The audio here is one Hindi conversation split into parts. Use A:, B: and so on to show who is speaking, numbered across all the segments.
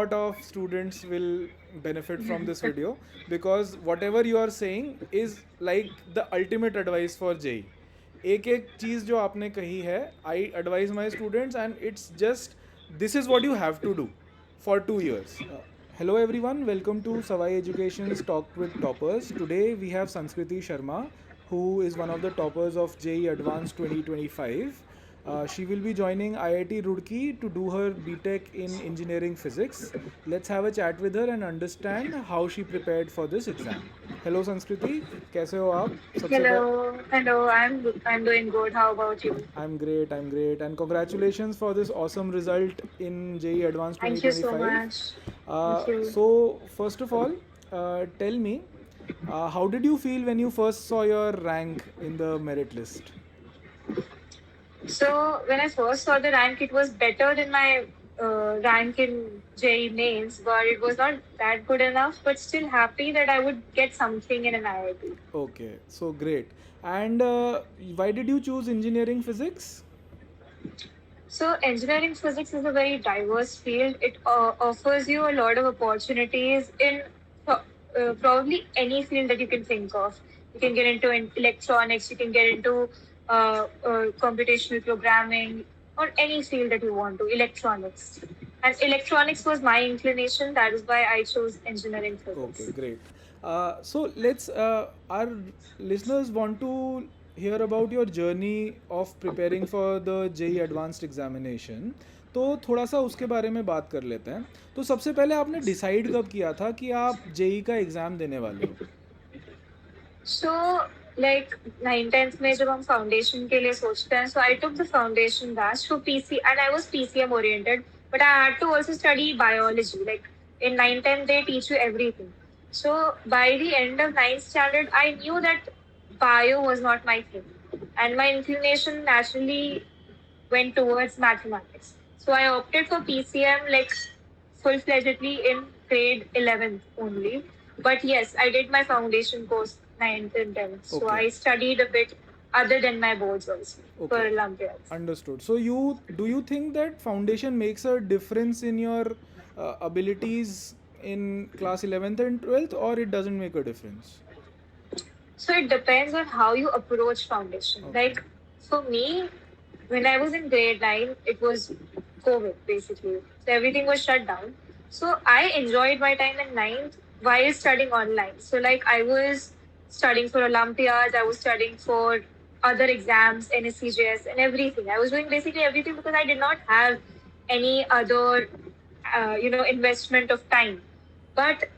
A: lot of students will benefit from this video because whatever you are saying is like the ultimate advice for JEE. एक एक चीज़ जो आपने कही है, I advise my students and it's just this is what you have to do for 2 years. Hello everyone, welcome to Savai Education's Talk with Toppers. Today we have Sanskriti Sharma, who is one of the toppers of JEE Advanced 2025. She will be joining IIT Roorkee to do her BTech in Engineering Physics. Let's have a chat with her and understand how she prepared for this exam. Hello Sanskriti, कैसे हो आप? सबसे
B: Hello. I'm doing good. How about you?
A: I'm great, and congratulations for this awesome result in JEE Advanced
B: Thank you so
A: 2025.
B: much. Thank you.
A: So, first of all, tell me, how did you feel when you first saw your rank in the merit list?
B: So when I first saw the rank, it was better than my rank in JEE mains, but it was not that good enough. But still happy that I would get something in an IIT.
A: Okay, so great. And why did you choose engineering physics?
B: So engineering physics is a very diverse field. It offers you a lot of opportunities in probably any field that you can think of. You can get into electronics, you can get into computational programming, or any field that you want to, electronics. And electronics was my inclination. That is why I chose engineering
A: Okay,
B: physics.
A: great. So let's our listeners want to hear about your journey of preparing for the JEE Advanced examination. तो थोड़ा सा उसके बारे में बात कर लेते हैं. तो सबसे पहले आपने डिसाइड कब किया था कि आप JEE का एग्ज़ाम देने वाले हो?
B: So like 9th में जब हम फाउंडेशन के लिए सोचते हैं, so I took the foundation batch for PC and I was PCM oriented, but I had to also study biology. Like in 9th they teach you everything. So by the end of 9th standard, I knew that bio was not my thing, and my inclination naturally went towards mathematics. So I opted for PCM like full-fledgedly in grade 11th only. But yes, I did my foundation course 9th and 10th. So
A: Okay.
B: I studied a bit other than my boards also for
A: Okay.
B: Olympiads.
A: Understood. So do you think that foundation makes a difference in your abilities in class 11th and 12th, or it doesn't make a difference?
B: So it depends on how you approach foundation.
A: Okay.
B: Like for me, when I was in grade 9, it was COVID basically. So everything was shut down. So I enjoyed my time in 9th while studying online. So like I was studying for Olympiads, I was studying for other exams, NSCJS and everything. I was doing basically everything because I did not have any other, investment of time. But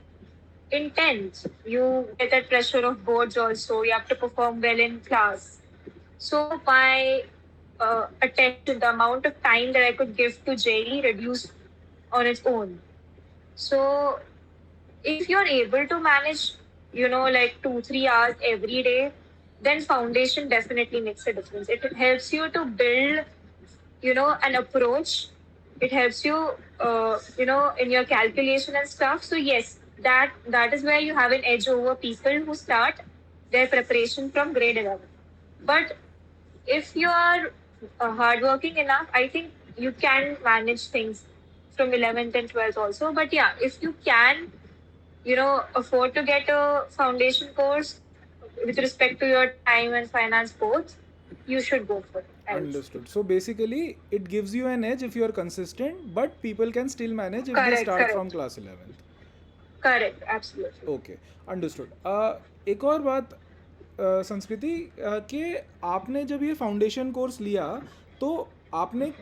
B: in 10th, you get that pressure of boards also. You have to perform well in class. So my attention, the amount of time that I could give to JEE reduced on its own. So if you're able to manage, like 2-3 hours every day, then foundation definitely makes a difference. It helps you to build, an approach. It helps you, in your calculation and stuff. So yes, that is where you have an edge over people who start their preparation from grade 11. But if you are hardworking enough, I think you can manage things from 11th and 12th also. But yeah, if you can, afford to get a foundation course with respect to your time and finance both, you should go for it.
A: Understood. So basically, it gives you an edge if you are consistent, but people can still manage if they
B: Correct,
A: start from
B: correct.
A: class 11th.
B: Correct, absolutely.
A: Okay, understood. एक और बात संस्कृति, कि आपने जब ये फाउंडेशन कोर्स लिया तो आपने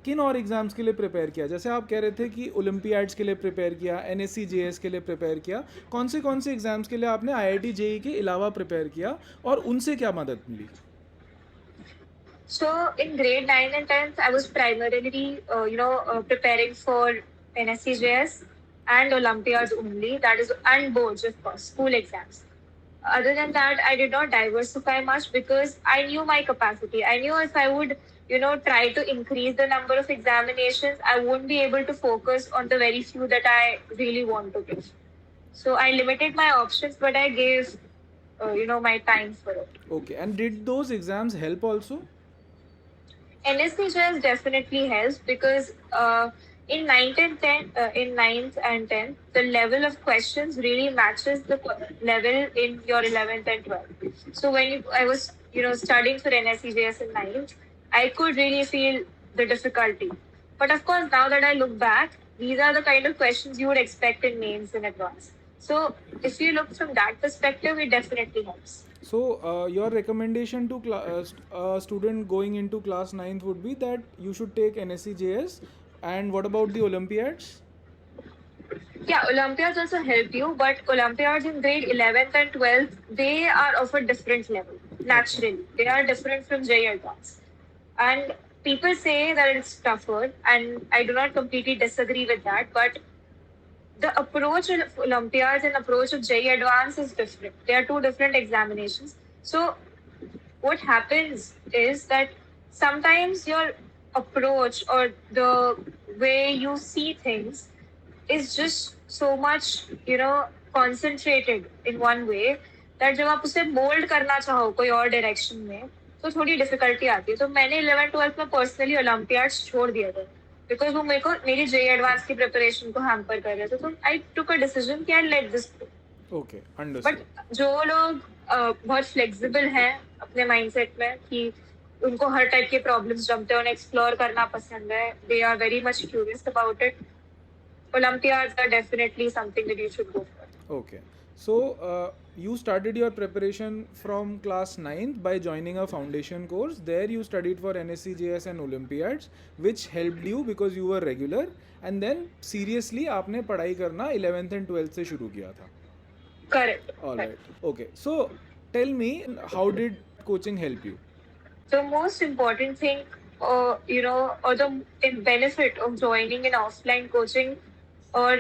A: किन और एग्ज़ाम्स के लिए प्रिपेयर किया? जैसे आप कह रहे थे कि ओलंपियाड्स के लिए प्रिपेयर किया, NSCJS के लिए प्रिपेयर किया. कौन से एग्ज़ाम्स के लिए आपने IIT JEE के अलावा प्रिपेयर किया और उनसे क्या मदद मिली?
B: So in grade 9 and 10th, I was primarily, preparing for NSCJS and Olympiads only. That is, and boards, of course, school exams. Other than that, I did not diversify much because I knew my capacity. I knew if I would, try to increase the number of examinations, I won't be able to focus on the very few that I really want to give. So I limited my options, but I gave, my time for it.
A: Okay, and did those exams help also?
B: NSCJS definitely helps because in ninth and 10th, the level of questions really matches the level in your 11th and 12th. So when I was, studying for NSCJS in ninth, I could really feel the difficulty. But of course, now that I look back, these are the kind of questions you would expect in mains in advance. So if you look from that perspective, it definitely helps.
A: So, your recommendation to a student going into class 9th would be that you should take NSCJS. And what about the Olympiads?
B: Yeah, Olympiads also help you, but Olympiads in grade 11th and 12th, they are of a different level,
A: Okay.
B: naturally. They are different from JEE Advanced. And people say that it's tougher, and I do not completely disagree with that, but the approach of Olympiads and approach of JEE Advanced is different. They are two different examinations. So what happens is that sometimes your approach or the way you see things is just so much, concentrated in one way that जब आप उसे मोल्ड करना चाहो कोई और डायरेक्शन में तो थोड़ी डिफिकल्टी आती है तो मैंने 11th 12th में पर्सनली ओलंपियाड्स छोड़ दिया था बिकॉज वो मेरे को मेरी जेई एडवांस की प्रिपरेशन को हैम्पर कर रहे थे तो आई टुक अ डिसीजन कि I let this
A: Okay,
B: but
A: understood.
B: जो लोग बहुत फ्लेक्सिबल हैं अपने माइंडसेट में कि उनको हर टाइप के प्रॉब्लम्स जमते हैं उन्हें एक्सप्लोर करना पसंद है they are very much curious about it Olympiads are definitely something that you should go for.
A: Okay. So, you started your preparation from class 9th by joining a foundation course. There, you studied for NSCJS and Olympiads, which helped you because you were regular. And then, seriously, आपने पढ़ाई करना 11th and 12th से शुरू किया था.
B: Correct.
A: All
B: Correct.
A: right. Okay. So, tell me, how did coaching help you?
B: The most important thing, or the benefit of joining an offline coaching or,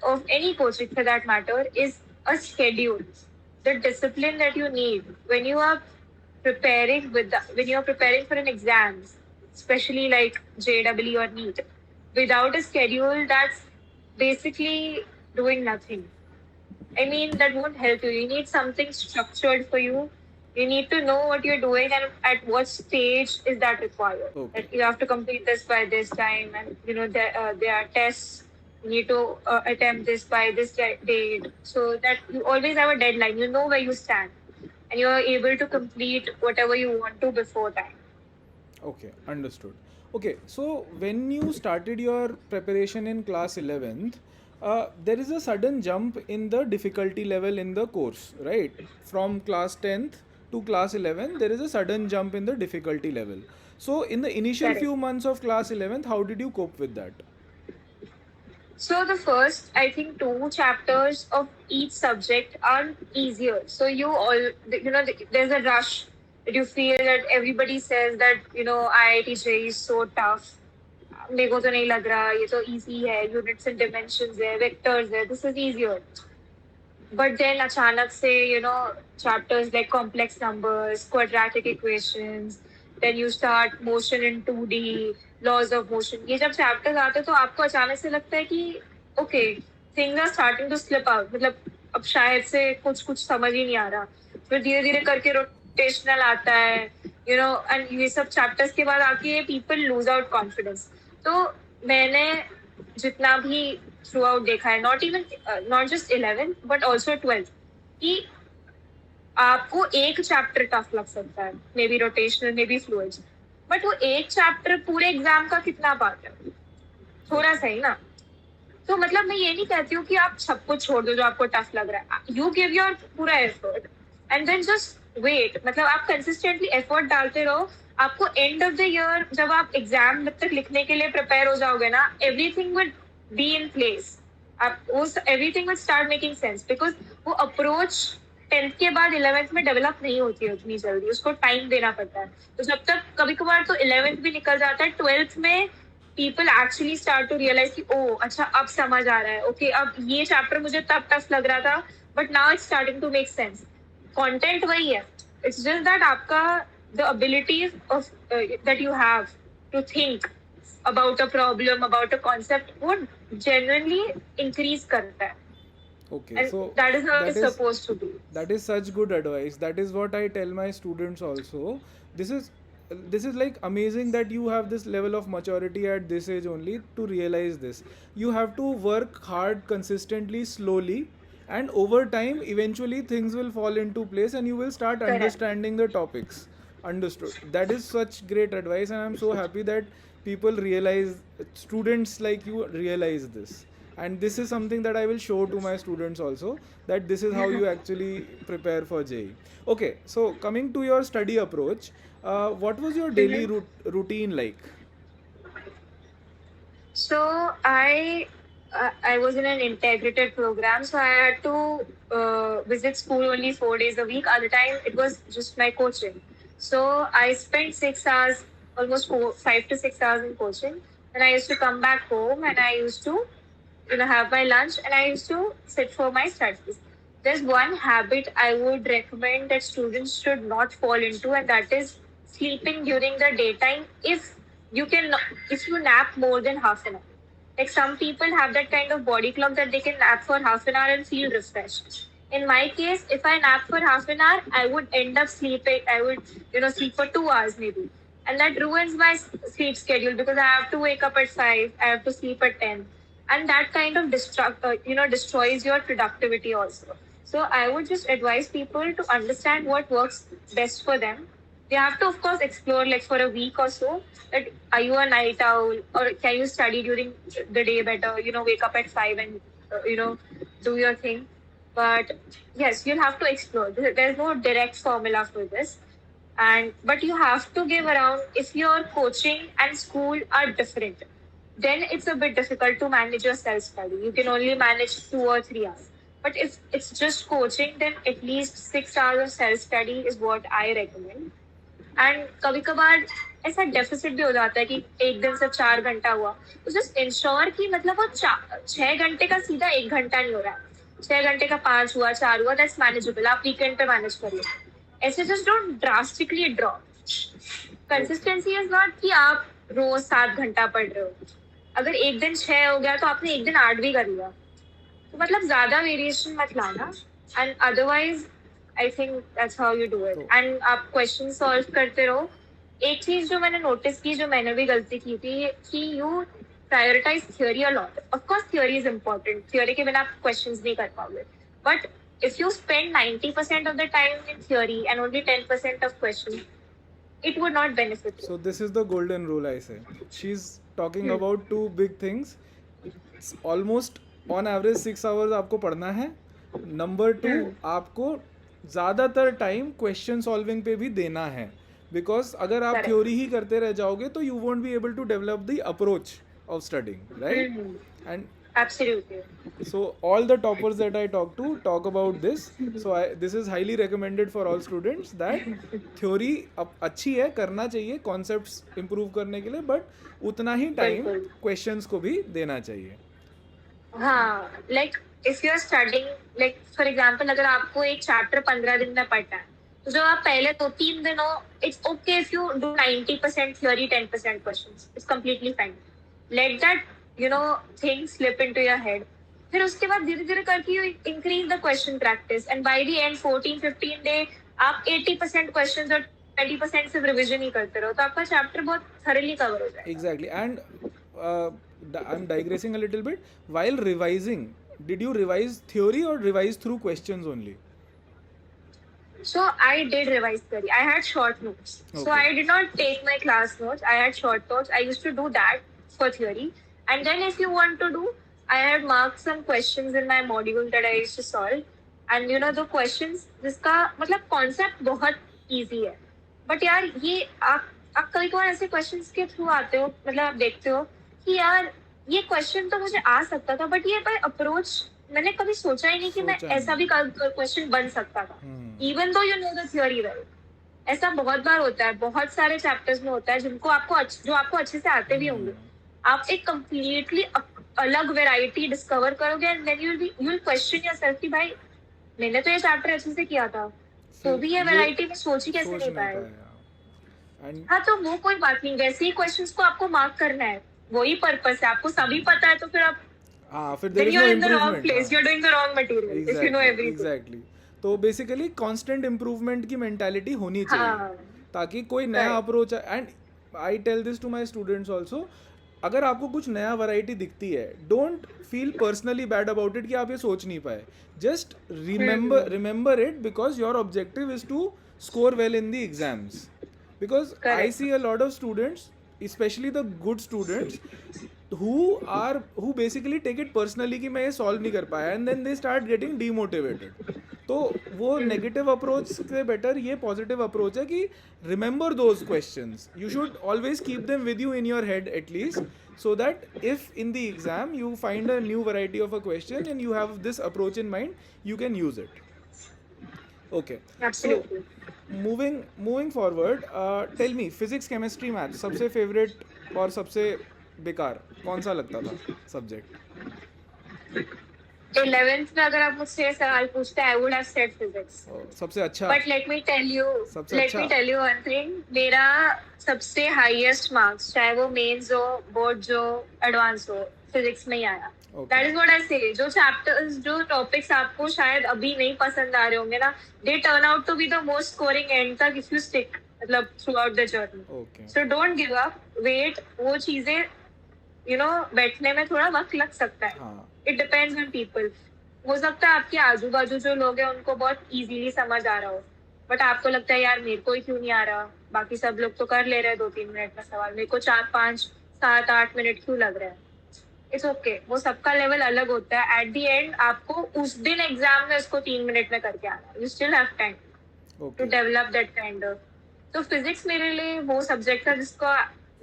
B: of any coaching for that matter is a schedule. The discipline that you need when you are when you are preparing for an exam, especially like JEE or NEET, without a schedule, that's basically doing nothing. I mean, that won't help you. You need something structured for you. You need to know what you're doing and at what stage is that required.
A: Okay.
B: That you have to complete this by this time, and there are tests. You need to attempt this by this date, so that you always have a deadline. You know where you stand, and you are able to complete whatever you want to before time.
A: Okay, understood. Okay, so when you started your preparation in class 11th, there is a sudden jump in the difficulty level in the course, right? From class 10th to class 11, there is a sudden jump in the difficulty level. So, in the initial
B: Correct.
A: few months of class 11th, how did you cope with that?
B: So the first, I think, two chapters of each subject are easier. So there's a rush that you feel that everybody says that IIT JEE is so tough. मेरे को तो नहीं लग रहा ये तो easy है units and dimensions है vectors है this is easier. But then अचानक से chapters like complex numbers, quadratic equations, then you start motion in 2D, laws of motion. ये जब chapters आते हैं तो आपको अचानक से लगता है कि okay, things are starting to slip out. मतलब अब शायद से कुछ समझ ही नहीं आ रहा. फिर धीरे धीरे करके rotational आता है, and ये सब chapters के बाद आके people lose out confidence. तो मैंने जितना भी थ्रू आउट देखा है not just 11th but also 12th कि आपको एक चैप्टर टफ लग सकता है may be rotational may be fluids but वो एक चैप्टर पूरे एग्जाम का कितना पार्ट है थोड़ा सा ही ना तो मतलब मैं ये नहीं कहती हूँ कि आप सब कुछ छोड़ दो जो आपको टफ लग रहा है यू गिव योर पूरा effort and then just wait मतलब आप कंसिस्टेंटली एफर्ट डालते रहो आपको एंड ऑफ द ईयर जब आप एग्जाम तक लिखने के लिए प्रिपेयर हो जाओगे ना everything will be in place आप वो everything will start making sense because वो अप्रोच 10th के बाद 11th में डेवलप नहीं होती है उतनी जल्दी उसको टाइम देना पड़ता है तो जब तक कभी कभार तो 11th भी निकल जाता है 12th में people actually start to realize कि ओ अच्छा अब समझ आ रहा है ओके अब ये चैप्टर मुझे तब टफ लग रहा था but now it's starting to make sense content वही है इट्स जस्ट दैट आपका the abilities of that you have to think about a problem about a concept would genuinely increase karta hai.
A: Okay,
B: And
A: so
B: that is how
A: that
B: it's
A: is-
B: supposed to be.
A: that is such good advice. That is what I tell my students also. This is this is like amazing that you have this level of maturity at this age only to realize this. You have to work hard consistently, slowly, and over time eventually things will fall into place and you will start
B: Correct.
A: understanding the topics. Understood. That is such great advice, and I'm so happy that people realize, students like you realize this. And this is something that I will show to my students also, that this is how you actually prepare for JEE. Okay, so coming to your study approach, what was your daily
B: Mhm.
A: routine like?
B: So I was in an integrated program, so I had to visit school only 4 days a week. Other time it was just my coaching. So I spent 6 hours, almost 5 to 6 hours in coaching. And I used to come back home and I used to, have my lunch and I used to sit for my studies. There's one habit I would recommend that students should not fall into, and that is sleeping during the daytime. You can, if you nap more than half an hour. Like some people have that kind of body clock that they can nap for half an hour and feel refreshed. In my case, if I nap for half an hour, I would end up sleeping. I would, sleep for 2 hours maybe, and that ruins my sleep schedule because I have to wake up at 5. I have to sleep at 10, and that kind of destroys your productivity also. So I would just advise people to understand what works best for them. They have to, of course, explore like for a week or so. That are you a night owl or can you study during the day better? Wake up at 5 and do your thing. But yes, you'll have to explore. There's no direct formula for this, and but you have to give around. If your coaching and school are different, then it's a bit difficult to manage your self study. You can only manage 2 or 3 hours. But if it's just coaching, then at least 6 hours of self study is what I recommend. And कभी कभार ऐसा डेफिसिट भी हो जाता है कि एक दिन से 4 घंटा हुआ, तो जस्ट इंश्योर कि मतलब वो 6 घंटे का सीधा 1 घंटा नहीं हो रहा है, 6 घंटे का 5 हुआ, 4 हुआ, दैट्स मैनेजेबल, आप वीकेंड पे मैनेज करिए. ऐसे just don't drastically drop. Consistency is not कि आप रोज 7 घंटा पढ़ रहे हो. अगर एक दिन 6 हो गया तो आपने एक दिन 8 भी कर लिया, तो मतलब ज्यादा वेरिएशन मत लाना. And otherwise I think that's how you do it. And आप क्वेश्चन सॉल्व करते रहो. एक चीज जो मैंने नोटिस की, जो मैंने भी गलती की थी, कि you prioritize theory a lot. Of course theory is important, theory के बिना आप क्वेश्चंस नहीं कर पाओगे. But if you spend 90% of the time in theory and only 10% of questions, it would not benefit you.
A: So this is the golden rule, I say. She's talking about two big things. It's almost on average 6 hours आपको पढ़ना है. Number 2, आपको ज़्यादातर टाइम क्वेश्चन सॉल्विंग पे भी देना है. बिकॉज अगर आप
B: Correct.
A: थ्योरी ही करते रह जाओगे तो you won't be able to develop the approach of studying, right? And
B: Absolutely.
A: so all the toppers that I talk about this. So this is highly recommended for all students that theory अच्छी है, करना चाहिए concepts improve करने के लिए, but उतना ही time
B: बिल्कुल.
A: questions को भी देना चाहिए.
B: हाँ, like if you are studying, like for example, अगर आपको एक चैप्टर 15 दिन में पढ़ना है, तो जो आप पहले 2-3 दिन हो, it's okay if you do 90% theory, 10% questions. It's completely fine. Let that thing slip into your head. फिर उसके बाद धीरे धीरे करके you increase the question practice, and by the end 14-15 day आप 80% questions और 20% सिर्फ रिविजन ही करते रहो, तो आपका चैप्टर बहुत thoroughly कवर हो जाएगा.
A: Exactly. And I'm digressing a little bit. While revising, did you revise theory or revise through questions only?
B: So I did revise theory. I had short notes.
A: Okay.
B: So I did not take my class notes. I had short notes. I used to do that for theory. And then if you want to do, I had marked some questions in my module that I used to solve. And the questions, जिसका मतलब concept बहुत easy है. But यार ये आप कभी कभार ऐसे questions के through आते हो, मतलब आप देखते हो कि यार ये question तो मुझे आ सकता था, but ये by approach मैंने कभी सोचा ही नहीं कि मैं ऐसा भी क्वेश्चन बन सकता था. Even though you know the theory well. ऐसा बहुत बार होता है, बहुत सारे चैप्टर्स में होता है जो आपको अच्छे से आते भी होंगे. आप एक कम्प्लीटली अलग वेराइटी डिस्कवर करोगे, and then you will question yourself कि भाई मैंने तो ये चैप्टर अच्छे से किया था, तो भी ये वेराइटी में सोच ही कैसे नहीं पाया. हाँ, तो वो कोई बात नहीं. वैसे ही क्वेश्चंस को आपको मार्क करना है, वही पर्पस है. आपको सभी पता है तो फिर आप
A: फिर there is no
B: in the wrong
A: improvement.
B: place. You're doing the wrong material. If you know everything.
A: Exactly. तो बेसिकली कांस्टेंट इम्प्रूवमेंट की मेंटालिटी होनी चाहिए. ताकि कोई नया
B: Correct.
A: Approach, and I tell this to my students also, अगर आपको कुछ नया वैरायटी दिखती है, don't feel personally bad about it कि आप ये सोच नहीं पाए. Just remember it, because your objective is to score well in the exams. Because I
B: Correct.
A: see a lot of students, especially the good students, who basically take it personally कि मैं ये solve नहीं कर पाया, and then they start getting demotivated. तो वो negative approach से better ये positive approach है कि remember those questions. You should always keep them with you in your head at least, so that if in the exam you find a new variety of a question and you have this approach in mind, you can use it. Okay.
B: Absolutely.
A: So, moving forward, tell me, physics, chemistry, math, सबसे favorite और सबसे बेकार कौन सा लगता था सब्जेक्ट?
B: 11th में अगर आप मुझसे ये सवाल पूछते, I would have said physics.
A: सबसे अच्छा.
B: But let me tell you one thing. मेरा सबसे highest marks, चाहे वो मेंस हो, बोर्ड हो, एडवांस हो, फिजिक्स में ही आया. That is what I say. जो chapters, जो topics आपको शायद अभी नहीं पसंद आ रहे होंगे ना, they turn out to be the most scoring end तक if you stick, मतलब throughout the journey.
A: Okay.
B: So don't give up. Wait. वो चीजें, you know, बैठने में थोड़ा वक्त लग सकता है. It depends on people. हो सकता है आपके आजू बाजू जो लोग हैं उनको बहुत easily समझ आ रहा हो, बट आपको लगता है यार मेरे को ही क्यों नहीं आ रहा, बाकी सब लोग तो कर ले रहे हैं 2-3 मिनट में सवाल, मेरे को 4, 5, 7, 8 मिनट क्यों लग रहा है. इट्स ओके, वो सबका लेवल अलग होता है. एट द एंड आपको उस दिन एग्जाम में उसको 3 मिनट में करके आना है. You still have time to develop that kind of. तो फिजिक्स मेरे लिए वो सब्जेक्ट था जिसको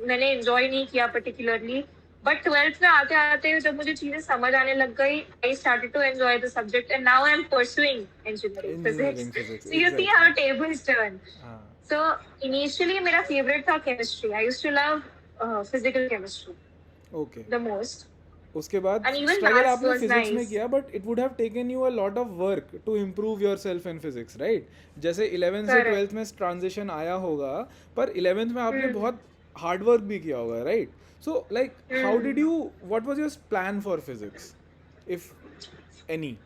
B: मैंने एंजॉय नहीं किया पर्टिकुलरली, बट 12th में आते आते जब मुझे चीजें समझ आने लग गई, I started to enjoy the subject and now I am pursuing engineering physics. So you see how tables turn. So initially मेरा फेवरेट था chemistry. I used to love physical chemistry
A: okay
B: the most.
A: उसके बाद स्ट्रगल आपने फिजिक्स में किया, but it would have taken you a lot of work to improve yourself in physics, right? जैसे 11th से 12th में ट्रांजिशन आया होगा, पर 11th में आपने बहुत हार्ड वर्क भी किया होगा, right? So like how did you, what was your plan for physics if any?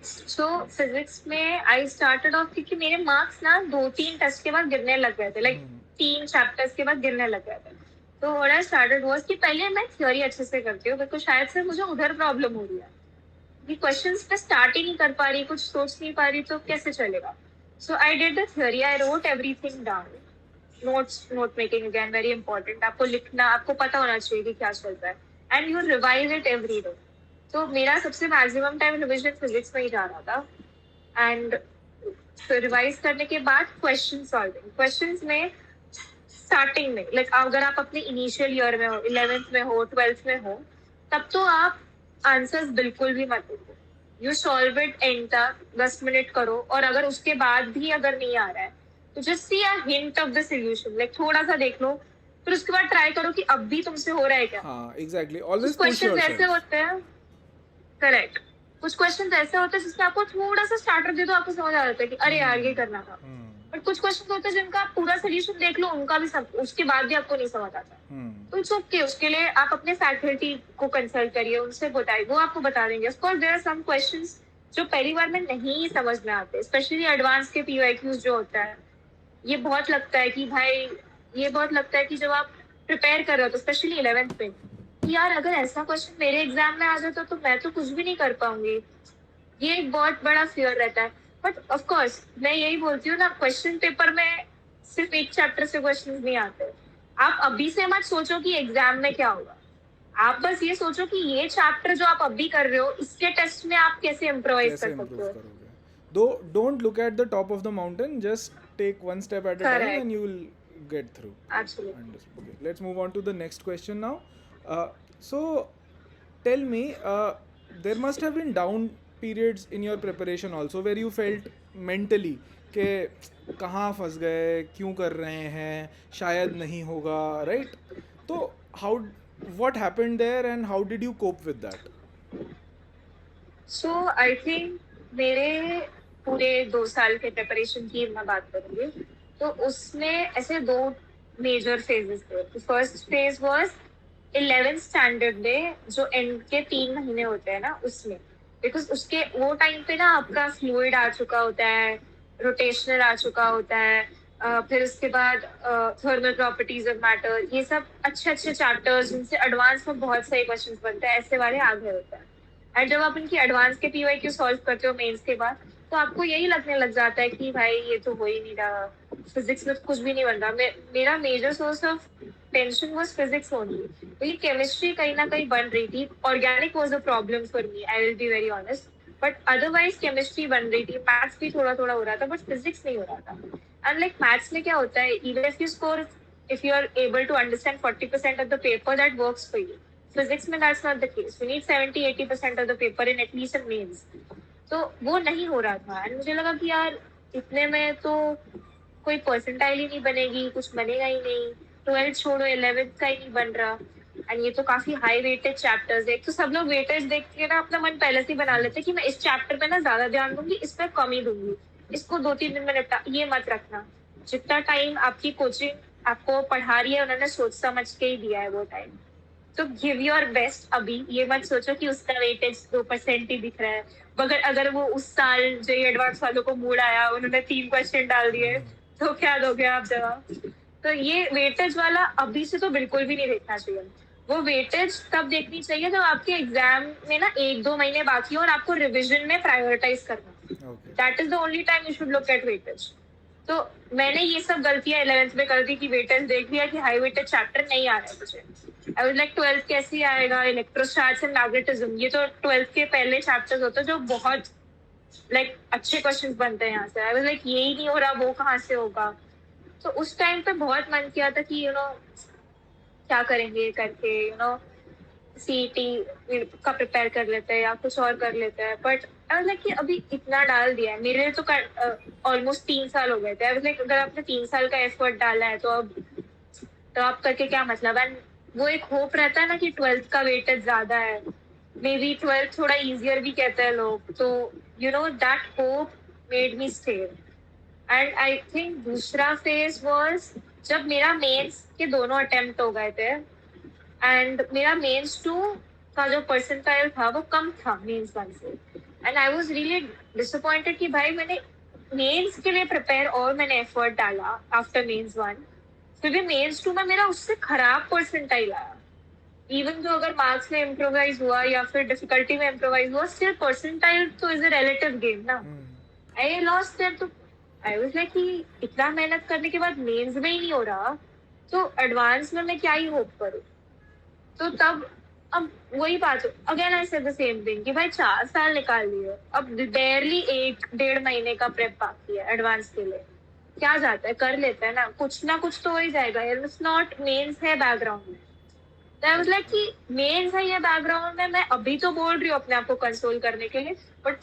B: So physics में आई स्टार्टेड ऑफ क्योंकि मेरे मार्क्स ना 2-3 टेस्ट के बाद गिरने लग गए थे, लाइक 3 चैप्टर्स के बाद गिरने लग गए थे. तो व्हाट आई स्टार्टेड वाज कि पहले मैं थ्योरी अच्छे से करती हूँ, बिकॉज शायद से मुझे उधर प्रॉब्लम हो रही है कि क्वेश्चंस पे स्टार्ट ही नहीं कर पा रही, कुछ सोच नहीं पा रही, तो कैसे चलेगा. So I did the theory, I wrote everything down. Note making again very important. आपको लिखना, आपको पता होना चाहिए कि क्या चल रहा है, and you revise it every day. तो मेरा सबसे मैक्सिमम टाइम रिविजन फिजिक्स में ही जा रहा था. एंड रिवाइज करने के बाद क्वेश्चन सॉल्विंग. क्वेश्चंस में स्टार्टिंग में, लाइक अगर आप अपने इनिशियल ईयर में हो, 11th में हो, 12th में हो, तब तो आप आंसर्स बिल्कुल भी मत देखो. यू सॉल्व इट एंड तक 10 मिनट करो, और अगर उसके बाद भी अगर नहीं आ रहा है तो just see a hint of the solution, like थोड़ा सा देख लो, फिर उसके बाद ट्राई करो कि अब भी तुमसे हो रहा है क्या.
A: हाँ, एग्जैक्टली. ऑलवेज
B: क्वेश्चंस ऐसे होते हैं, करेक्ट, कुछ क्वेश्चंस ऐसे होते हैं जिसमें आपको थोड़ा सा स्टार्टर दे दो, आपको समझ आ जाता है कि अरे यार ये करना था. बट कुछ क्वेश्चन होते हैं जिनका आप पूरा सोल्यूशन देख लो, उनका भी सब, उसके बाद भी आपको नहीं समझ आता. तो इट्स ओके, उसके लिए आप अपने फैकल्टी को कंसल्ट करिए, उनसे बताइए, वो आपको बता देंगे. Of course there are some questions जो पहली बार में नहीं समझ में आते, स्पेशली एडवांस के पीवाईक्यूज जो होता है. ये बहुत लगता है कि भाई, ये बहुत लगता है कि जब आप प्रिपेयर कर रहे हो, तो स्पेशली 11th में, कि यार अगर ऐसा क्वेश्चन मेरे एग्जाम में आ जाता तो मैं तो कुछ भी नहीं कर पाऊंगी. ये एक बहुत बड़ा फियर रहता है. बट ऑफ कोर्स मैं यही बोलती हूँ ना, क्वेश्चन पेपर में सिर्फ एक चैप्टर से क्वेश्चन नहीं आते. आप अभी से मत सोचो कि एग्जाम में क्या होगा. आप बस ये सोचो कि ये चैप्टर जो आप अभी कर रहे हो, इसके टेस्ट में आप कैसे इम्प्रोवाइज कर सकते हो.
A: Don't look at the top of the mountain, just take one step at a time and you will get through.
B: Absolutely.
A: Okay, let's move on to the next question now. So tell me, there must have been down periods in your preparation also where you felt mentally कि कहाँ फंस गए, क्यों कर रहे हैं, शायद नहीं होगा, right? तो what happened there and how did you cope with that?
B: So I think मेरे पूरे 2 साल के प्रिपरेशन की मैं बात करूंगी, तो उसमें ऐसे 2 मेजर फेजेस थे. First phase was 11th standard day, जो एंड के 3 महीने होते हैं ना, उसमें, बिकॉज उसके वो टाइम पे ना आपका फ्लूइड आ चुका होता है, रोटेशनल आ चुका होता है, फिर उसके बाद थर्मल प्रॉपर्टीज ऑफ मैटर, ये सब अच्छे अच्छे चैप्टर्स जिनसे एडवांस में बहुत सारे क्वेश्चंस बनते हैं, ऐसे वाले आगे होते हैं। एंड जब आप इनकी एडवांस के पीवाईक्यू सॉल्व करते हो मेंस के बाद, तो आपको यही लगने लग जाता है कि भाई ये तो हो ही नहीं रहा, फिजिक्स में तो कुछ भी नहीं बन रहा। मेरा major source of tension was physics only, क्योंकि केमिस्ट्री कहीं ना कहीं बन रही थी। Organic was a problem for me, I will be very honest, but otherwise chemistry बन रही थी, मैथ्स भी थोड़ा थोड़ा हो रहा था, बट फिजिक्स नहीं हो रहा था। Unlike maths में क्या होता है, even if you score, if you are able to understand 40% of the paper, that works for you. Physics में that's not the case. You need 70-80% of the paper in at least a mains. तो वो नहीं हो रहा था, एंड मुझे लगा कि यार इतने में तो कोई परसेंटाइल ही नहीं बनेगी, कुछ बनेगा ही नहीं। 12th छोड़ो, 11th का ही नहीं बन रहा। एंड ये तो काफी हाई वेटेड चैप्टर्स है। तो सब लोग वेटेज देख के ना अपना मन पहले से ही बना लेते कि मैं इस चैप्टर पे ना ज्यादा ध्यान दूंगी, इस पर कम ही दूंगी, इसको 2-3 दिन में निपटा। ये मत रखना, जितना टाइम आपकी कोचिंग आपको पढ़ा रही है उन्होंने सोच समझ के ही दिया है वो टाइम। तो गिव योर बेस्ट अभी, ये मत सोचो कि उसका वेटेज 2% ही दिख रहा है। मगर अगर वो उस साल जो एडवांस वालों को मूड आया, उन्होंने 3 क्वेश्चन डाल दिए, तो क्या दोगे आप जवाब? तो ये वेटेज वाला अभी से तो बिल्कुल भी नहीं देखना चाहिए। वो वेटेज तब देखनी चाहिए जब आपके एग्जाम में ना 1-2 महीने बाकी हो और आपको रिविजन में प्रायोरिटाइज करना। That is the only time you should look at weightage. तो मैंने ये सब गलतियां 11th में कर दी कि वेटेज देख लिया कि हाई वेटेज चैप्टर नहीं आ रहा है मुझे। आई वाज लाइक 12th कैसे ही आएगा, इलेक्ट्रोस्टैटिक्स एंड मैग्नेटिज्म, ये तो 12th के पहले चैप्टर्स होते हैं जो बहुत लाइक अच्छे क्वेश्चंस बनते हैं यहाँ से। आई वाज लाइक यही नहीं हो रहा, वो कहाँ से होगा? तो उस टाइम पे बहुत मन किया था कि क्या करेंगे करके, सीईटी का प्रिपेयर कर लेते हैं या कुछ और कर लेते हैं। बट आई वाज लाइक कि अभी इतना डाल दिया है, मेरे लिए तो ऑलमोस्ट 3 साल हो गए थे। आई वाज लाइक अगर आपने 3 साल का एफर्ट डाला है तो आप करके क्या मतलब? एंड वो एक होप रहता है ना कि 12th का वेटेज ज्यादा है, मे बी 12th थोड़ा इजियर भी कहते हैं लोग, तो that hope made me stay. And I think दूसरा फेज वाज जब मेरा मेंस के दोनों अटेम्प्ट हो गए थे, एंड मेरा मेंस 2 का जो परसेंटाइल था वो कम था मेंस 1 से। And I was really disappointed कि भाई मैंने मेंस के लिए प्रिपेयर और मैंने एफर्ट डाला आफ्टर मेंस 1, फिर भी मेंस 2 में मेरा उससे खराब परसेंटाइल आया। इवन जो अगर मार्क्स में इम्प्रोवाइज हुआ या फिर डिफिकल्टी में इम्प्रोवाइज हुआ, स्टिल परसेंटाइल तो इज अ रिलेटिव गेम ना। I lost their. तो आई वाज लाइक कि इतना मेहनत करने के बाद मेंस में ही नहीं हो रहा, तो एडवांस में मैं क्या ही होप करूं? तो तब अब वही बात, again I said the same thing कि भाई 4 साल निकाल लिए, अब बेयरली 1-1.5 महीने का प्रेप बाकी है एडवांस के लिए। क्या जाता है, कर लेते हैं ना कुछ तो हो ही जाएगा। इट्स नॉट मेंस है बैकग्राउंड में। तो आई वाज लाइक कि मेंस है ये बैकग्राउंड में, मैं अभी तो बोल रही हूँ अपने आप को कंसोल करने के लिए, but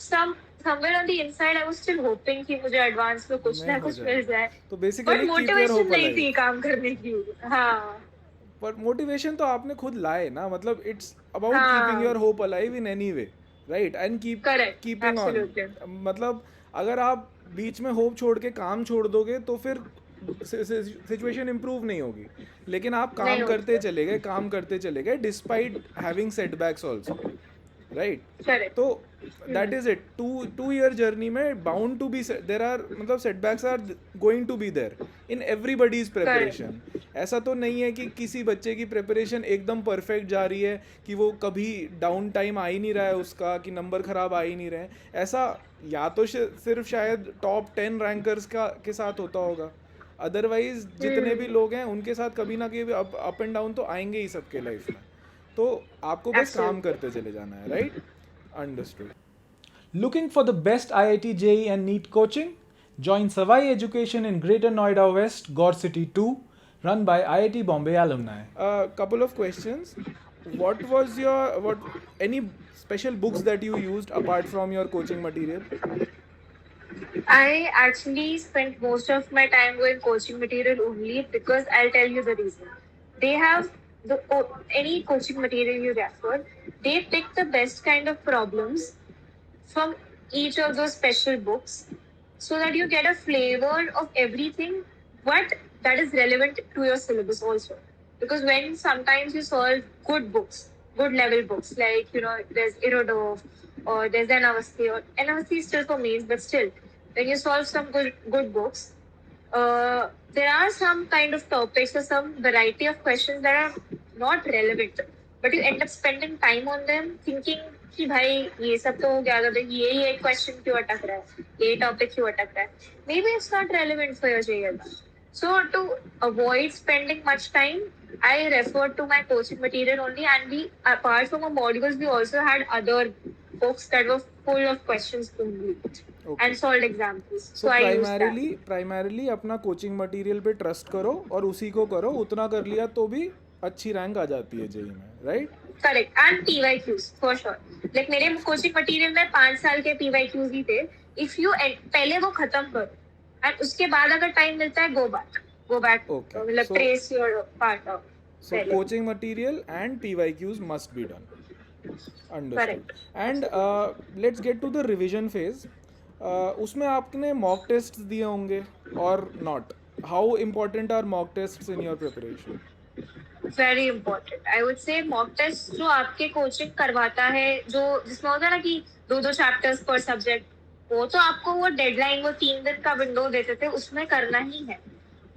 B: somewhere on the inside I was still hoping कि मुझे एडवांस में कुछ ना कुछ मिल जाए।
A: तो
B: बट
A: बेसिकली
B: मोटिवेशन नहीं थी काम करने की। हाँ,
A: पर मोटिवेशन तो आपने खुद लाए ना, मतलब it's about keeping your hope alive in any way, right? And keeping on. मतलब अगर आप बीच में होप छोड़ के काम छोड़ दोगे तो फिर सिचुएशन इम्प्रूव नहीं होगी। लेकिन आप काम करते चले गए despite having setbacks also, right? तो that is it. 2 year journey में bound to be there are, मतलब setbacks are going to be there in everybody's preparation. ऐसा तो नहीं है कि किसी बच्चे की प्रेपरेशन एकदम परफेक्ट जा रही है, कि वो कभी डाउन टाइम आ ही नहीं रहा है उसका, कि नंबर खराब आ ही नहीं रहे हैं। ऐसा या तो सिर्फ शायद टॉप 10 रैंकर्स के साथ होता होगा, अदरवाइज जितने भी लोग हैं उनके साथ कभी ना कभी अप एंड डाउन तो आएंगे ही सबके लाइफ में। तो आपको बस काम करते चले जाना है, right? Understood. Looking for the best IIT JEE and NEET coaching? Join Savai Education in Greater Noida West, Gaur City 2, run by IIT Bombay alumni. A couple of questions. What was any special books that you used apart from your coaching material?
B: I actually spent most of my time with coaching material only, because I'll tell you the reason. They have any coaching material you refer, they pick the best kind of problems from each of those special books, so that you get a flavor of everything, but that is relevant to your syllabus also. Because when sometimes you solve good level books, like there's Irodov or there's Anavasti, or Anavasti is still for mains, but still when you solve some good books, there are some kind of topics or some variety of questions that are not relevant, but you end up spending time on them thinking कि भाई ये सब तो हो गया था, ये क्वेश्चन क्यों अटक रहा है, ये टॉपिक क्यों अटक रहा है, maybe it's not relevant for your JL. So to avoid spending much time, I referred to my coaching material only, and we, apart from our modules, we also had other books that were full of questions only and solved examples.
A: So
B: I used that.
A: Primarily अपना कोचिंग मटेरियल पे ट्रस्ट करो और उसी को करो, उतना कर लिया तो भी अच्छी रैंक आ जाती है जेई में, right?
B: Correct. And PYQs for sure. Like मेरे कोचिंग मटेरियल में 5 साल के PYQs ही थे. इफ यू पहले वो खत्म करो एंड उसके बाद अगर टाइम मिलता है, गो बैक मतलब trace your part of.
A: So coaching material and PYQs must be done. Understood.
B: Correct.
A: And let's get to the revision phase. उसमें आपने mock tests दिए होंगे और not. How important are mock tests in your preparation?
B: Very important. I would say mock test जो आपके कोचिंग करवाता है, जो जिसमें होता है ना कि 2 चैप्टर्स पर सब्जेक्ट, वो तो आपको वो डेडलाइन, वो 3 दिन का विंडो देते थे, उसमें करना ही है.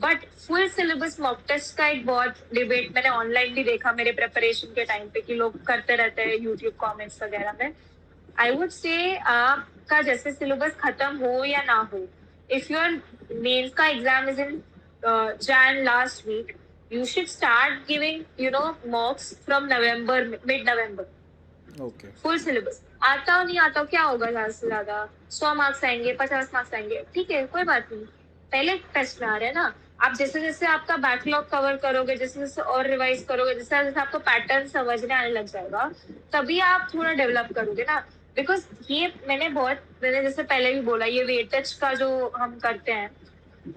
B: But full syllabus mock test का एक बहुत डिबेट मैंने ऑनलाइन भी देखा मेरे प्रिपरेशन के टाइम पे कि लोग करते रहते हैं यूट्यूब कमेंट्स वगैरह में. आई वुड से आपका जैसे सिलेबस खत्म हो या ना हो, इफ योर मेंस का exam is in Jan last week, you should start giving mocks from November, mid-November.
A: Okay.
B: Full syllabus. आता हो नहीं आता हो, क्या होगा ज्यादा से ज्यादा 100 मार्क्स आएंगे, 50 मार्क्स आएंगे, ठीक है, कोई बात नहीं. पहले टेस्ट में आ रहे हैं ना, आप जैसे जैसे आपका बैकलॉग कवर करोगे, जैसे जैसे और रिवाइज करोगे, जैसे जैसे आपको पैटर्न समझने आने लग जाएगा, तभी आप थोड़ा डेवलप करोगे ना. बिकॉज ये मैंने जैसे पहले भी बोला, ये वेटेज का जो हम करते हैं,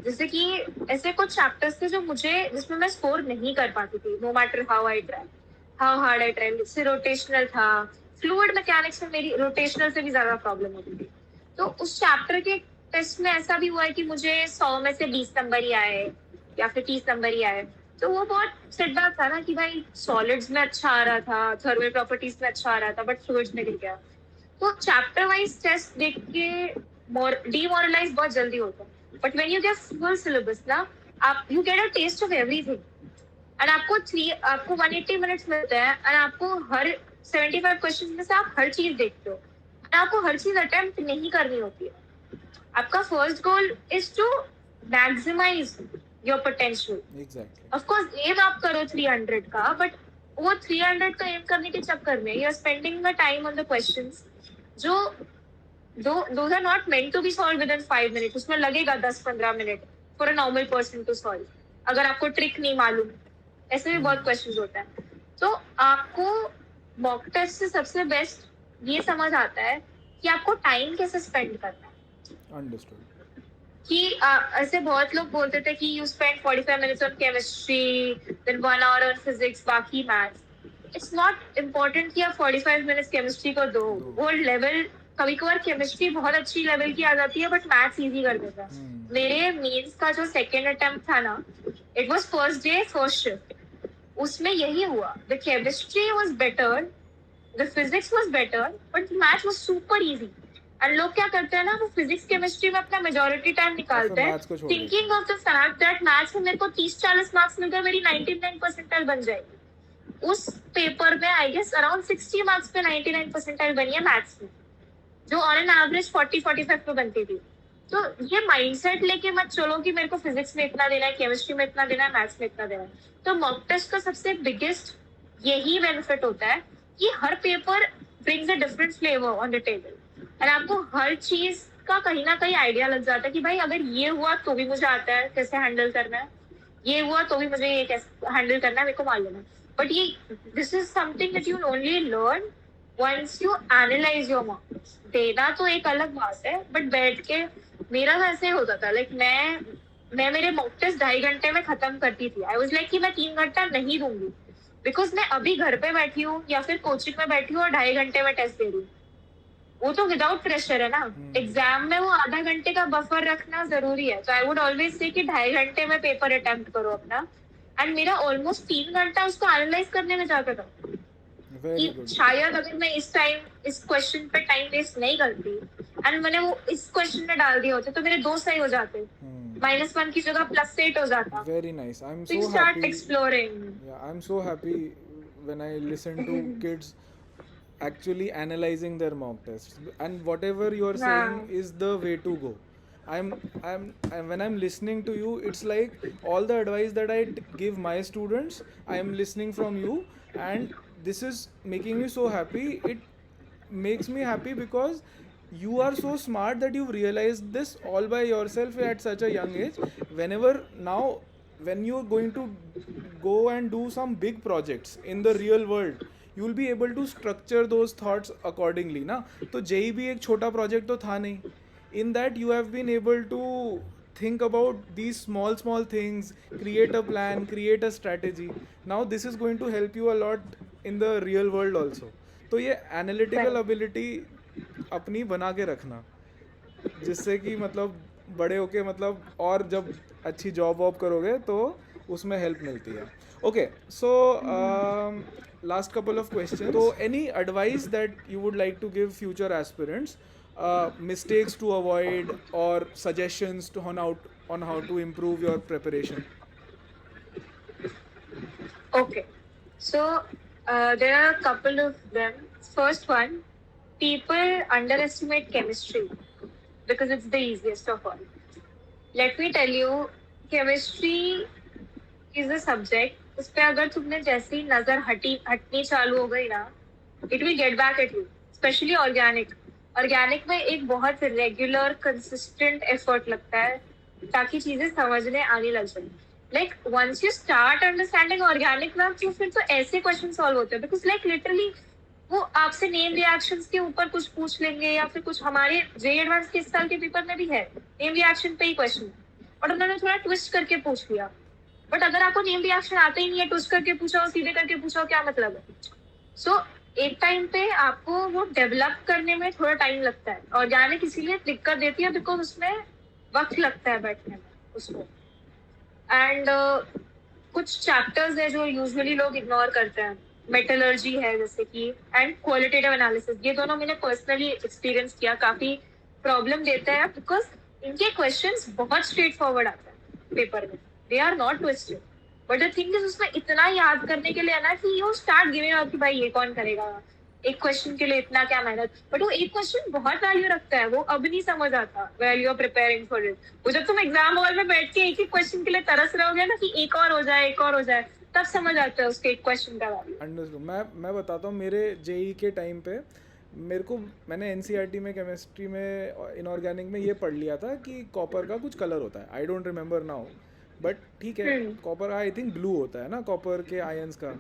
B: जैसे कि ऐसे कुछ चैप्टर्स थे जो मुझे, जिसमें मैं स्कोर नहीं कर पाती थी, no matter how hard I try. जैसे रोटेशनल था, फ्लूइड मैकेनिक्स में मेरी रोटेशनल से भी ज्यादा प्रॉब्लम होती थी. तो उस चैप्टर के टेस्ट में ऐसा भी हुआ है कि मुझे 100 में से 20 नंबर ही आए या फिर 30 नंबर ही आए. तो वो बहुत सेटबैक था ना कि भाई सॉलिड्स में अच्छा आ रहा था, थर्मल प्रॉपर्टीज में अच्छा आ रहा था, बट फ्लूइड्स में गिर गया. तो चैप्टर वाइज टेस्ट देख के डीमोरलाइज बहुत जल्दी होता है. But when you get full syllabus ना, you get a taste of everything. And आपको 180 minutes मिलते हैं, and आपको हर 75 questions में से आप हर चीज देखते हो, and आपको हर चीज attempt नहीं करनी होती है. आपका first goal is to maximize your potential.
A: Exactly.
B: Of course aim आप करो 300 का, but वो 300 का aim करने के चक्कर में you are spending the time on the questions जो those are not meant to be solved within 5 minutes. उसमें लगेगा 10-15 minute for a normal person to solve. अगर आपको ट्रिक नहीं मालूम, ऐसे भी बहुत क्वेश्चंस होते हैं. तो आपको मॉक टेस्ट से सबसे बेस्ट ये समझ आता है कि आपको टाइम कैसे स्पेंड करना है.
A: अंडरस्टूड.
B: कि ऐसे बहुत लोग बोलते थे कि you spend 45 minutes on chemistry, then 1 hour on physics, बाकी मैथ्स. इट्स नॉट इम्पोर्टेंट कि आप 45 मिनट्स केमिस्ट्री को दो. वो लेवल, कभी कभार केमिस्ट्री बहुत अच्छी लेवल की आ जाती है, बट मैथ्स इजी कर देता है. मेरे मेंस का जो सेकेंड अटेम्प्ट था ना, it was first day first shift, उसमें यही हुआ. The chemistry was better, the physics was better, but maths was super easy. And लोग क्या करते हैं ना, वो फिजिक्स केमिस्ट्री में अपना मेजॉरिटी टाइम निकालते हैं thinking of the fact that maths में मेरे को 30-40 मार्क्स मिलकर मेरी 99 परसेंटाइल बन जाएगी. उस पेपर में आई गेस अराउंड 60 मार्क्स पे 99 परसेंटाइल बनी है मैथ्स में, जो ऑन एन एवरेज 40-45 पे बनती थी. तो ये माइंडसेट लेके मत चलो कि मेरे को फिजिक्स में इतना देना है, केमिस्ट्री में इतना देना है, मैथ्स में इतना देना है. तो मॉक टेस्ट का सबसे बिगेस्ट यही बेनिफिट होता है कि हर paper brings a different flavour on the table, और आपको हर चीज का कहीं ना कहीं आइडिया लग जाता है कि भाई अगर ये हुआ तो भी मुझे आता है कैसे हैंडल करना है, ये हुआ तो भी मुझे ये कैसे हैंडल करना है, मेरे को मालूम है. बट ये this is something that you only learn once you analyze your marks. देना तो एक अलग बात है, बट बैठ के मेरा ऐसे होता था, लाइक मैं मेरे मॉक टेस्ट 2.5 घंटे में खत्म करती थी. आई वाज लाइक कि मैं 3 घंटा नहीं दूंगी, बिकॉज मैं अभी घर पे बैठी हूँ या फिर कोचिंग में बैठी हूँ और 2.5 घंटे में टेस्ट दे रही हूँ. वो तो विदाउट प्रेशर है ना. एग्जाम में वो आधा घंटे का बफर रखना जरूरी है. तो आई वुड ऑलवेज से कि 2.5 घंटे में पेपर अटेम्प्ट करो अपना, एंड मेरा ऑलमोस्ट 3 घंटा उसको एनालाइज करने में जाता था कि शायद अगर मैं इस क्वेश्चन पे टाइम वेस्ट नहीं करती एंड मैंने वो इस क्वेश्चन में डाल दिया होता तो मेरे 2 सही हो जाते. -1 की जगह +8 हो जाता.
A: Very nice. I'm
B: So you
A: so
B: start
A: happy.
B: exploring.
A: Yeah, I'm so happy when I listen to kids actually analyzing their mock tests, and whatever you're saying
B: हाँ.
A: is the way to go. When I'm listening to you, it's like all the advice that I give my students, I am listening from you, and this is making me so happy. It makes me happy because you are so smart that you've realized this all by yourself at such a young age. Whenever now, when you're going to go and do some big projects in the real world, you will be able to structure those thoughts accordingly ना. तो जेई भी एक छोटा project तो था नहीं. In that you have been able to think about these small things, create a plan, create a strategy. Now this is going to help you a lot in the real world also. तो ये एनालिटिकल
B: Correct.
A: एबिलिटी अपनी बना के रखना, जिससे कि मतलब बड़े होके मतलब और जब अच्छी जॉब वॉब करोगे तो उसमें हेल्प मिलती है. Okay, so last couple of question. तो any advice that you would like to give future aspirants, mistakes to avoid or suggestions to on how to improve your preparation?
B: Okay. So there are a couple of them. First one, people underestimate chemistry because it's the easiest of all. Let me tell you, chemistry is a subject. उस पे अगर तुमने जैसी नजर हटनी चालू हो गई ना, it will get back at you. Especially organic. Organic में एक बहुत regular, consistent effort लगता है ताकि चीजें समझने आने लग जाए. Like once you start understanding organic ना, तो फिर तो ऐसे क्वेश्चन सॉल्व होते हैं because like literally वो आपसे नेम रिएक्शंस के ऊपर कुछ पूछ लेंगे या फिर कुछ हमारे जेई एडवांस के इस साल के पेपर में भी है नेम रिएक्शन पे ही क्वेश्चन और उन्होंने थोड़ा ट्विस्ट करके पूछ लिया. बट अगर आपको नेम रिएक्शन आता ही नहीं है, ट्विस्ट करके पूछा हो, सीधे करके पूछा हो, क्या मतलब है? सो एक टाइम पे आपको वो डेवलप करने में थोड़ा टाइम लगता है. ऑर्गेनिक इसीलिए दिक्कत देती है बिकॉज उसमें वक्त लगता है बैठने में उसको. एंड कुछ चैप्टर्स है जो यूजुअली लोग इग्नोर करते हैं. मेटलर्जी है जैसे कि एंड क्वालिटेटिव एनालिसिस, ये दोनों मैंने पर्सनली एक्सपीरियंस किया, काफी प्रॉब्लम देते हैं बिकॉज इनके क्वेश्चंस बहुत स्ट्रेट फॉरवर्ड आते हैं पेपर में. They are not twisted. But the thing is उसमें इतना याद करने के लिए है ना कि यू स्टार्ट गिविंग अप कि भाई ये कौन करेगा, एक क्वेश्चन के लिए इतना क्या मेहनत. बट वो एक क्वेश्चन बहुत वैल्यू रखता है, वो अब नहीं समझ आता value of preparing for it. वो जब तुम एग्जाम हॉल में बैठ के एक ही क्वेश्चन के लिए तरस रहोगे ना कि एक और हो जाए एक और हो जाए, तब समझ आता है उसके एक क्वेश्चन का वैल्यू.
A: अंडरस्टूड. मैं बताता हूँ मेरे जेई के टाइम पे मैंने एनसीईआरटी में केमिस्ट्री में इनऑर्गेनिक में ये पढ़ लिया था कि कॉपर का कुछ कलर होता है. I don't remember now, but ठीक है. कॉपर आई थिंक ब्लू होता है ना, कॉपर के आयंस का.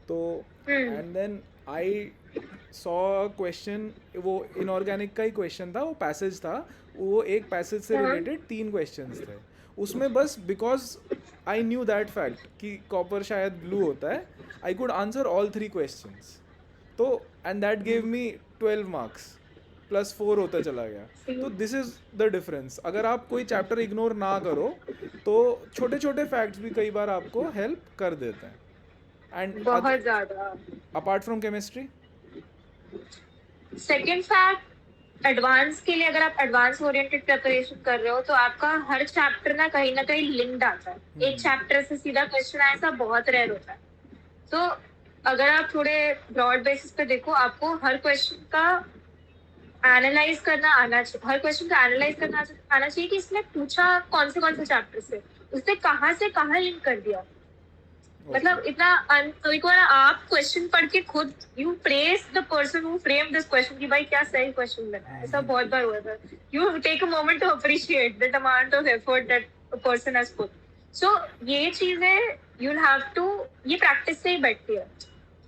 A: तो and then I saw question, वो इनऑर्गेनिक का ही क्वेश्चन था, वो पैसेज था, वो एक पैसेज से रिलेटेड 3 क्वेश्चंस थे उसमें. बस because I knew that fact कि कॉपर शायद ब्लू होता है, I could answer all 3 questions. तो and that gave me 12 marks +4 होता चला गया. तो दिस इज द डिफरेंस. अगर आप कोई चैप्टर इग्नोर ना करो तो छोटे छोटे फैक्ट्स भी कई बार आपको हेल्प कर देते हैं. एंड
B: बहुत ज्यादा.
A: Apart from chemistry,
B: second fact, advance के लिए अगर आप एडवांस ओरिएंटेड प्रिपरेशन कर रहे हो तो आपका हर चैप्टर ना कहीं लिंक्ड आता है. एक चैप्टर से सीधा क्वेश्चन आया, ऐसा बहुत रेयर होता है. तो अगर आप थोड़े ब्रॉड बेसिस पे देखो, आपको हर क्वेश्चन का एनालाइज करना आना चाहिए. हर क्वेश्चन का एनालाइज करना आना चाहिए कि इसने पूछा कौन से चैप्टर से, उसने कहाँ से कहाँ लिंक कर दिया. मतलब इतना एक बार आप क्वेश्चन पढ़ के खुद you praise the person who frame this question कि भाई क्या सही क्वेश्चन बना है. ऐसा बहुत बार हुआ था. You take a moment to appreciate that amount of effort that a person has put. So ये चीजें यू हैव टू, ये प्रैक्टिस से ही बैठती है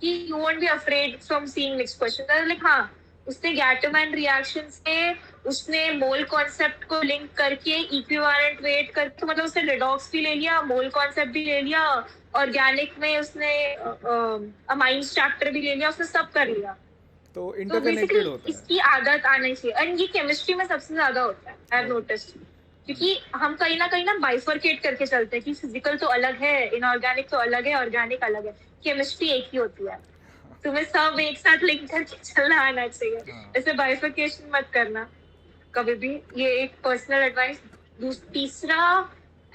B: कि you won't be afraid from seeing next question. Like हाँ, उसने गैटोमैन रिएक्शन से उसने मोल कॉन्सेप्ट को लिंक करके इक्विवेलेंट वेट करके, मतलब उसने रेडॉक्स भी ले लिया, मोल कॉन्सेप्ट भी ले लिया, ऑर्गेनिक में उसने अमाइंस चैप्टर भी ले लिया, उसने सब कर लिया.
A: तो इंटरकनेक्टेड होता है.
B: इसकी आदत आनी चाहिए. एंड ये केमिस्ट्री में सबसे ज्यादा होता है, आई हैव नोटिस्ड. क्योंकि हम कहीं ना बाइफर्केट करके चलते हैं कि फिजिकल तो अलग है, इनऑर्गेनिक तो अलग है, ऑर्गेनिक अलग है. केमिस्ट्री एक ही होती है. तुम्हें सब एक साथ लिंक करके चलना आना चाहिए. ऐसे बाइफर्केशन मत करना कभी भी. ये एक पर्सनल एडवाइस. तीसरा,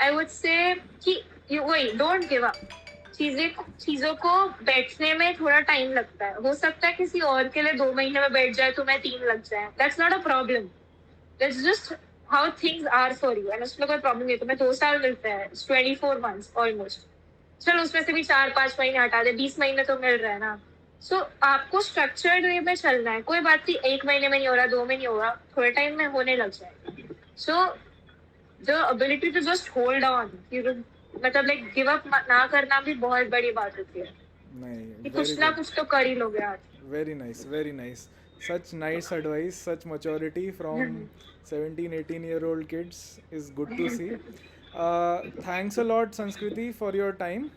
B: आई वुड से कि वही डोंट गिव अप। चीजों को बैठने में थोड़ा टाइम लगता है, हो सकता है किसी और के लिए 2 महीने में बैठ जाए, तुम्हें 3 लग जाए, that's not a problem, that's just how things are for you, and उसमें कोई प्रॉब्लम नहीं है। तुम्हें 2 साल मिलते हैं, 24 months ऑलमोस्ट, चलो उसमें से भी 4-5 महीने हटा दे, 20 महीने तो मिल रहा है ना। सो आपको स्ट्रक्चर्ड वे में चलना है, कोई बात नहीं 1 महीने में नहीं हो रहा, 2 में नहीं हो रहा, थोड़े टाइम में होने लग जाएगा। So the ability to just hold on, मतलब लाइक गिव अप ना करना भी बहुत बड़ी बात होती है,
A: नहीं,
B: कि
A: very
B: कुछ ना
A: good.
B: कुछ तो कर ही लोगे आज।
A: Very nice, very nice. Such nice advice, such maturity from 17, 18-year-old kids is good to see. Thanks a lot, Sanskriti, for your time.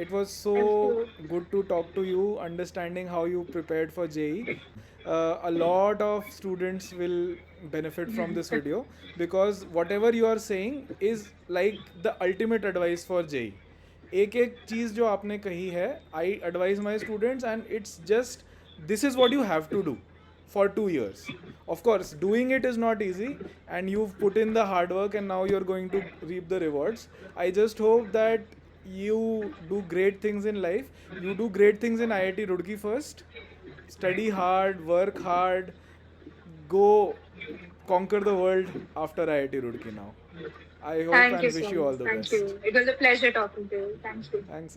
A: It was so
B: Thank you.
A: good to talk to you, understanding how you prepared for JEE. A lot of students will benefit from this video because whatever you are saying is like the ultimate advice for JEE. एक एक चीज़ जो आपने कही है, I advise my students and it's just this is what you have to do for 2 years. Of course, doing it is not easy, and you've put in the hard work, and now you're going to reap the rewards. I just hope that you do great things in life. You do great things in IIT Roorkee first. Study hard, work hard, go conquer the world after IIT Roorkee now. I hope
B: Thank you
A: and
B: so
A: wish you all
B: much.
A: the
B: Thank
A: best.
B: you. It was a pleasure talking to you. Thank you.
A: Thanks.